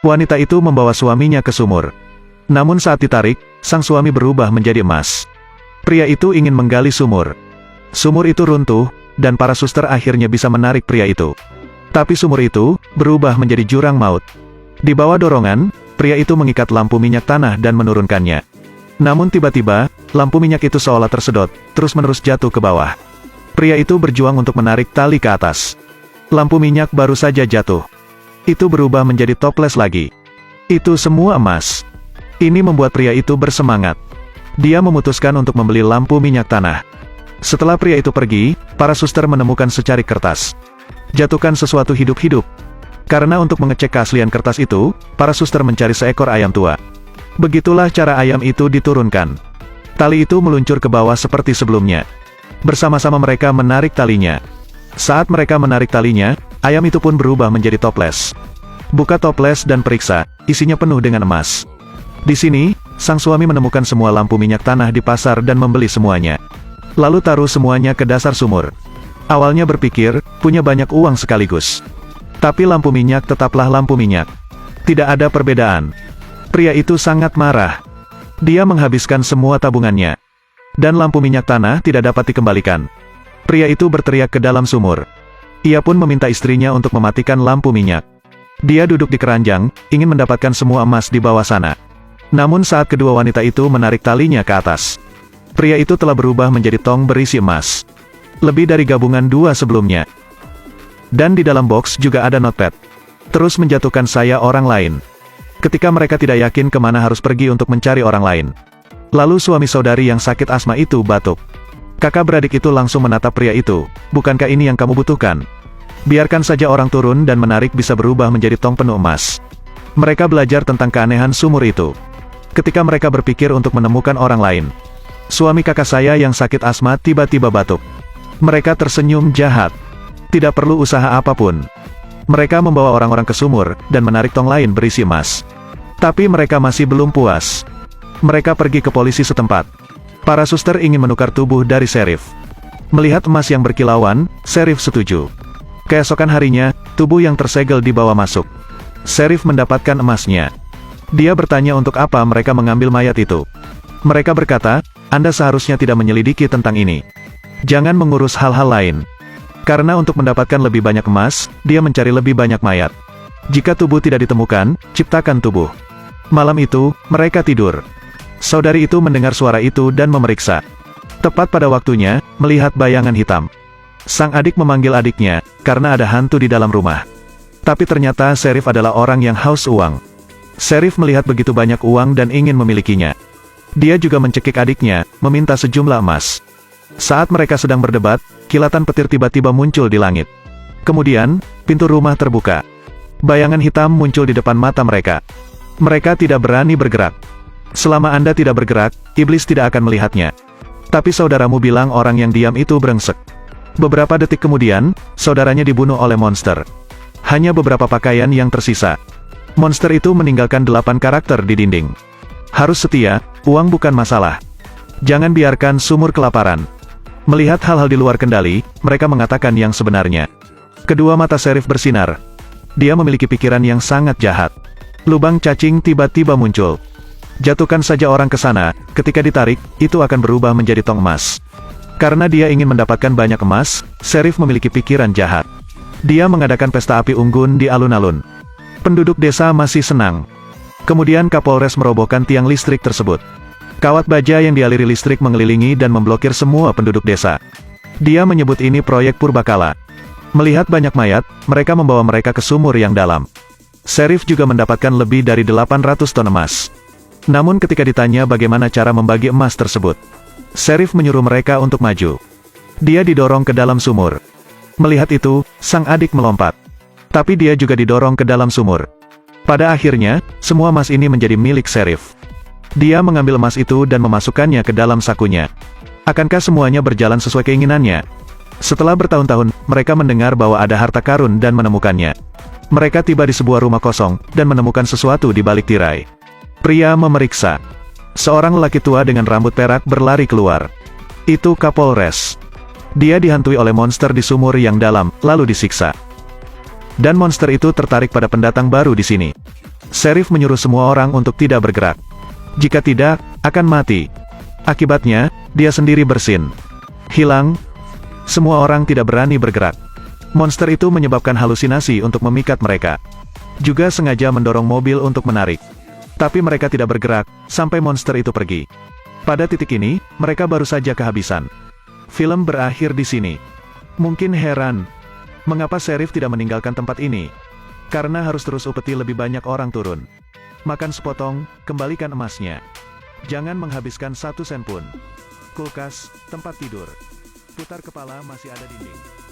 Wanita itu membawa suaminya ke sumur. Namun saat ditarik, sang suami berubah menjadi emas. Pria itu ingin menggali sumur. Sumur itu runtuh, dan para suster akhirnya bisa menarik pria itu. Tapi sumur itu berubah menjadi jurang maut. Di bawah dorongan, pria itu mengikat lampu minyak tanah dan menurunkannya. Namun tiba-tiba, lampu minyak itu seolah tersedot, terus-menerus jatuh ke bawah. Pria itu berjuang untuk menarik tali ke atas. Lampu minyak baru saja jatuh. Itu berubah menjadi toples lagi. Itu semua emas. Ini membuat pria itu bersemangat. Dia memutuskan untuk membeli lampu minyak tanah. Setelah pria itu pergi, para suster menemukan secari kertas. Jatuhkan sesuatu hidup-hidup. Karena untuk mengecek keaslian kertas itu, para suster mencari seekor ayam tua. Begitulah cara ayam itu diturunkan. Tali itu meluncur ke bawah seperti sebelumnya. Bersama-sama mereka menarik talinya. Saat mereka menarik talinya, ayam itu pun berubah menjadi toples. Buka toples dan periksa, isinya penuh dengan emas. Di sini, sang suami menemukan semua lampu minyak tanah di pasar dan membeli semuanya. Lalu taruh semuanya ke dasar sumur. Awalnya berpikir, punya banyak uang sekaligus. Tapi lampu minyak tetaplah lampu minyak. Tidak ada perbedaan. Pria itu sangat marah. Dia menghabiskan semua tabungannya. Dan lampu minyak tanah tidak dapat dikembalikan. Pria itu berteriak ke dalam sumur. Ia pun meminta istrinya untuk mematikan lampu minyak. Dia duduk di keranjang, ingin mendapatkan semua emas di bawah sana. Namun saat kedua wanita itu menarik talinya ke atas, pria itu telah berubah menjadi tong berisi emas. Lebih dari gabungan dua sebelumnya. Dan di dalam box juga ada notepad. Terus menjatuhkan saya orang lain. Ketika mereka tidak yakin kemana harus pergi untuk mencari orang lain. Lalu suami saudari yang sakit asma itu batuk. Kakak beradik itu langsung menatap pria itu. Bukankah ini yang kamu butuhkan? Biarkan saja orang turun dan menarik bisa berubah menjadi tong penuh emas. Mereka belajar tentang keanehan sumur itu. Ketika mereka berpikir untuk menemukan orang lain. Suami kakak saya yang sakit asma tiba-tiba batuk. Mereka tersenyum jahat. Tidak perlu usaha apapun. Mereka membawa orang-orang ke sumur, dan menarik tong lain berisi emas. Tapi mereka masih belum puas. Mereka pergi ke polisi setempat. Para suster ingin menukar tubuh dari Sheriff. Melihat emas yang berkilauan, Sheriff setuju. Keesokan harinya, tubuh yang tersegel dibawa masuk. Sheriff mendapatkan emasnya. Dia bertanya untuk apa mereka mengambil mayat itu. Mereka berkata, Anda seharusnya tidak menyelidiki tentang ini. Jangan mengurus hal-hal lain. Karena untuk mendapatkan lebih banyak emas, dia mencari lebih banyak mayat. Jika tubuh tidak ditemukan, ciptakan tubuh. Malam itu, mereka tidur. Saudari itu mendengar suara itu dan memeriksa. Tepat pada waktunya, melihat bayangan hitam. Sang adik memanggil adiknya, karena ada hantu di dalam rumah. Tapi ternyata Sheriff adalah orang yang haus uang. Sheriff melihat begitu banyak uang dan ingin memilikinya. Dia juga mencekik adiknya, meminta sejumlah emas. Saat mereka sedang berdebat, kilatan petir tiba-tiba muncul di langit. Kemudian, pintu rumah terbuka. Bayangan hitam muncul di depan mata mereka. Mereka tidak berani bergerak. Selama Anda tidak bergerak, iblis tidak akan melihatnya. Tapi saudaramu bilang orang yang diam itu brengsek. Beberapa detik kemudian, saudaranya dibunuh oleh monster. Hanya beberapa pakaian yang tersisa. Monster itu meninggalkan 8 karakter di dinding. Harus setia, uang bukan masalah. Jangan biarkan sumur kelaparan. Melihat hal-hal di luar kendali, mereka mengatakan yang sebenarnya. Kedua mata Sheriff bersinar. Dia memiliki pikiran yang sangat jahat. Lubang cacing tiba-tiba muncul. Jatuhkan saja orang ke sana, ketika ditarik, itu akan berubah menjadi tong emas. Karena dia ingin mendapatkan banyak emas, Sheriff memiliki pikiran jahat. Dia mengadakan pesta api unggun di alun-alun. Penduduk desa masih senang. Kemudian Kapolres merobohkan tiang listrik tersebut. Kawat baja yang dialiri listrik mengelilingi dan memblokir semua penduduk desa. Dia menyebut ini proyek Purbakala. Melihat banyak mayat, mereka membawa mereka ke sumur yang dalam. Sheriff juga mendapatkan lebih dari 800 ton emas. Namun ketika ditanya bagaimana cara membagi emas tersebut, Sheriff menyuruh mereka untuk maju. Dia didorong ke dalam sumur. Melihat itu, sang adik melompat. Tapi dia juga didorong ke dalam sumur. Pada akhirnya, semua emas ini menjadi milik Sheriff. Dia mengambil emas itu dan memasukkannya ke dalam sakunya. Akankah semuanya berjalan sesuai keinginannya? Setelah bertahun-tahun, mereka mendengar bahwa ada harta karun dan menemukannya. Mereka tiba di sebuah rumah kosong, dan menemukan sesuatu di balik tirai. Pria memeriksa. Seorang lelaki tua dengan rambut perak berlari keluar. Itu Kapolres. Dia dihantui oleh monster di sumur yang dalam, lalu disiksa. Dan monster itu tertarik pada pendatang baru di sini. Sheriff menyuruh semua orang untuk tidak bergerak. Jika tidak, akan mati. Akibatnya, dia sendiri bersin. Hilang. Semua orang tidak berani bergerak. Monster itu menyebabkan halusinasi untuk memikat mereka. Juga sengaja mendorong mobil untuk menarik. Tapi mereka tidak bergerak, sampai monster itu pergi. Pada titik ini, mereka baru saja kehabisan. Film berakhir di sini. Mungkin heran, mengapa Sheriff tidak meninggalkan tempat ini? Karena harus terus upeti lebih banyak orang turun. Makan sepotong, kembalikan emasnya. Jangan menghabiskan 1 sen pun. Kulkas, tempat tidur. Putar kepala masih ada dinding.